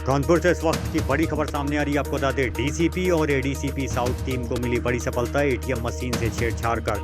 कानपुर से इस वक्त की बड़ी खबर सामने आ रही है। आपको बता दें, डीसीपी और एडीसीपी साउथ टीम को मिली बड़ी सफलता। एटीएम मशीन से छेड़छाड़ कर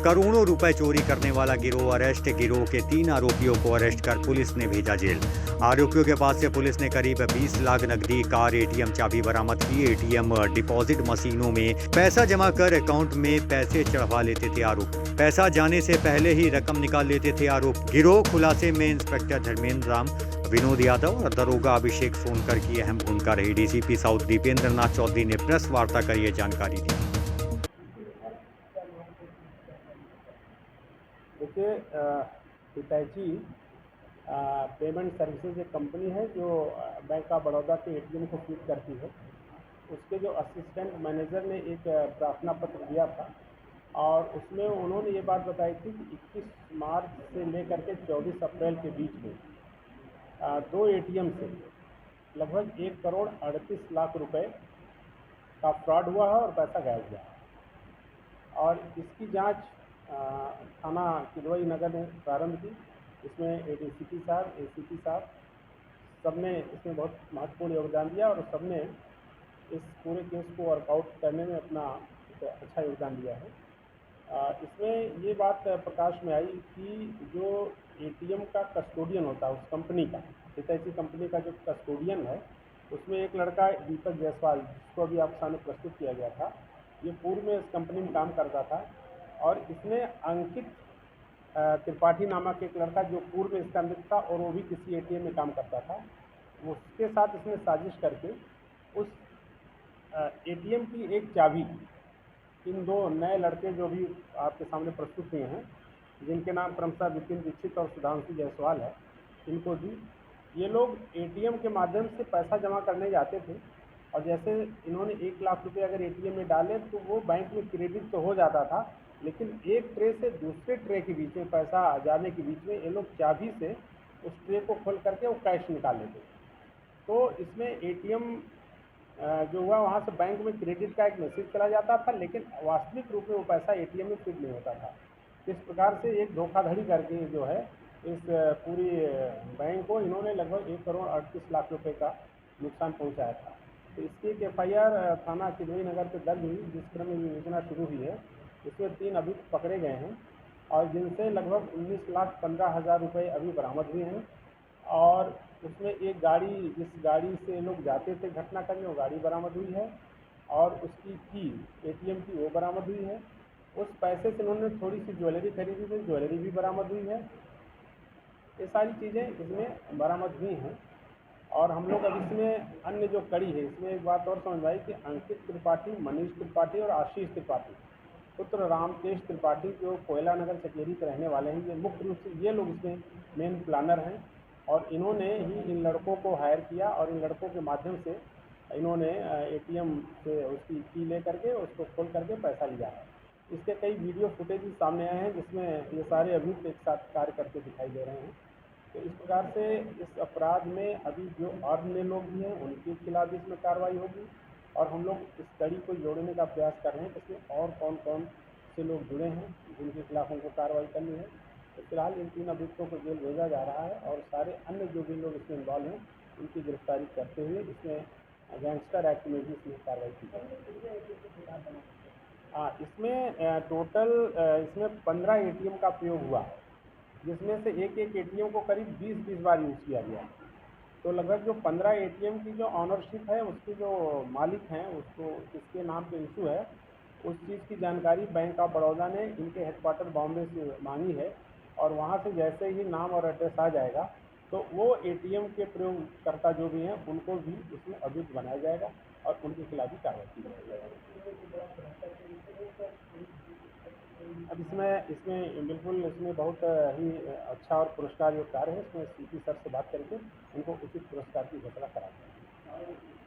करोड़ों रुपए चोरी करने वाला गिरोह अरेस्ट। गिरोह के 3 आरोपियों को अरेस्ट कर पुलिस ने भेजा जेल। आरोपियों के पास से पुलिस ने करीब 20 लाख नकदी, कार, एटीएम चाबी बरामद की। एटीएम डिपॉजिट मशीनों में पैसा जमा कर अकाउंट में पैसे चढ़वा लेते थे आरोपी। पैसा जाने से पहले ही रकम निकाल लेते थे आरोपी। गिरोह खुलासे में इंस्पेक्टर धर्मेंद्र राम, विनोद यादव और दरोगा अभिषेक सोनकर की अहम भूमिका रही। डीसीपी साउथ दीपेंद्र नाथ चौधरी ने प्रेस वार्ता कर ये जानकारी दी। देखिए, हितैषी पेमेंट सर्विसेज एक कंपनी है जो बैंक ऑफ बड़ौदा के एटीएम को फीड करती है। उसके जो असिस्टेंट मैनेजर ने एक प्रार्थना पत्र दिया था और उसमें उन्होंने ये बात बताई थी कि 21 मार्च से लेकर के 24 अप्रैल के बीच में 2 एटीएम से लगभग 1 करोड़ 38 लाख रुपए का फ्रॉड हुआ है और पैसा गायब हुआ है। और इसकी जांच थाना किदवई नगर ने प्रारंभ की। इसमें एडीसीपी साहब, एसीपी साहब सब ने इसमें बहुत महत्वपूर्ण योगदान दिया और सब ने इस पूरे केस को वर्कआउट करने में अपना एक अच्छा योगदान दिया है। इसमें ये बात प्रकाश में आई कि जो एटीएम का कस्टोडियन होता है उस कंपनी का, हितैषी कंपनी का जो कस्टोडियन है, उसमें एक लड़का दीपक जायसवाल, जिसको अभी आप सामने प्रस्तुत किया गया था, ये पूर्व में इस कंपनी में काम करता था। और इसने अंकित त्रिपाठी नामक एक लड़का जो पूर्व में इसका मित्र था और वो भी किसी एटीएम में काम करता था, उसके साथ इसने साजिश करके उस एटीएम की एक चाबी इन 2 नए लड़के जो भी आपके सामने प्रस्तुत हुए हैं, जिनके नाम क्रमशः विपिन दीक्षित और सुधांशु जायसवाल है, इनको दी। ये लोग एटीएम के माध्यम से पैसा जमा करने जाते थे और जैसे इन्होंने 1 लाख रुपए अगर एटीएम में डाले तो वो बैंक में क्रेडिट तो हो जाता था, लेकिन एक ट्रे से दूसरे ट्रे के बीच में पैसा जाने के बीच में ये लोग चाबी से उस ट्रे को खोल करके वो कैश निकाल लेते। तो इसमें एटीएम जो हुआ वहाँ से बैंक में क्रेडिट का एक मैसेज चला जाता था, लेकिन वास्तविक रूप में वो पैसा एटीएम में फीड नहीं होता था। इस प्रकार से एक धोखाधड़ी करके जो है इस पूरी बैंक को इन्होंने लगभग 1 करोड़ 38 लाख रुपए का नुकसान पहुंचाया था। तो इसकी एक एफआईआर थाना किदवई नगर पे दर्ज हुई, जिस क्रम में विवेचना शुरू हुई है। इसमें 3 अभियुक्त पकड़े गए हैं और जिनसे लगभग 19,15,000 रुपये अभी बरामद हुए हैं। और उसमें एक गाड़ी, जिस गाड़ी से लोग जाते थे घटना करने, वो गाड़ी बरामद हुई है और उसकी की एटीएम की वो बरामद हुई है। उस पैसे से उन्होंने थोड़ी सी ज्वेलरी खरीदी थी, ज्वेलरी भी बरामद हुई है। ये सारी चीज़ें इसमें बरामद हुई हैं। और हम लोग अब इसमें अन्य जो कड़ी है, इसमें एक बात और समझ आई कि अंकित त्रिपाठी, मनीष त्रिपाठी और आशीष त्रिपाठी पुत्र रामकेश त्रिपाठी जो कोयला नगर चकेरी के रहने वाले हैं, ये मुख्य रूप से ये लोग इसमें मेन प्लानर हैं और इन्होंने ही इन लड़कों को हायर किया और इन लड़कों के माध्यम से इन्होंने एटीएम से उसकी की ले करके उसको खोल करके पैसा लिया है। इसके कई वीडियो फुटेज भी सामने आए हैं जिसमें ये सारे अभियुक्त एक साथ कार्य करते दिखाई दे रहे हैं। तो इस प्रकार से इस अपराध में अभी जो अन्य लोग भी हैं उनके खिलाफ इसमें कार्रवाई होगी और हम लोग इस कड़ी को जोड़ने का प्रयास कर रहे हैं। इसमें और कौन कौन से लोग जुड़े हैं जिनके खिलाफ हमको कार्रवाई करनी है। तो फिलहाल इन 3 अभियुक्तों को जेल भेजा जा रहा है और सारे अन्य जो भी लोग इसमें इन्वॉल्व हैं उनकी गिरफ्तारी करते हुए इसमें गैंगस्टर एक्ट में भी इसमें कार्रवाई की जाएगी। हाँ, इसमें टोटल इसमें 15 एटीएम का प्रयोग हुआ है, जिसमें से एक एटीएम को करीब 20-20 बार यूज़ किया गया। तो लगभग जो 15 एटीएम की जो ऑनरशिप है, उसके जो मालिक हैं, उसको किसके नाम पे इशू है, उस चीज़ की जानकारी बैंक ऑफ बड़ौदा ने इनके हेडक्वार्टर बॉम्बे से मांगी है और वहाँ से जैसे ही नाम और एड्रेस आ जाएगा तो वो एटीएम के प्रयोगकर्ता जो भी हैं उनको भी इसमें अभियुक्त बनाया जाएगा और उनके खिलाफ भी कार्रवाई की जाएगी। अब इसमें बिल्कुल इसमें बहुत ही अच्छा और पुरस्कार योग्य कार्य है। इसमें सीपी सर से बात करके उनको उचित पुरस्कार की घोषणा करा जाएगी।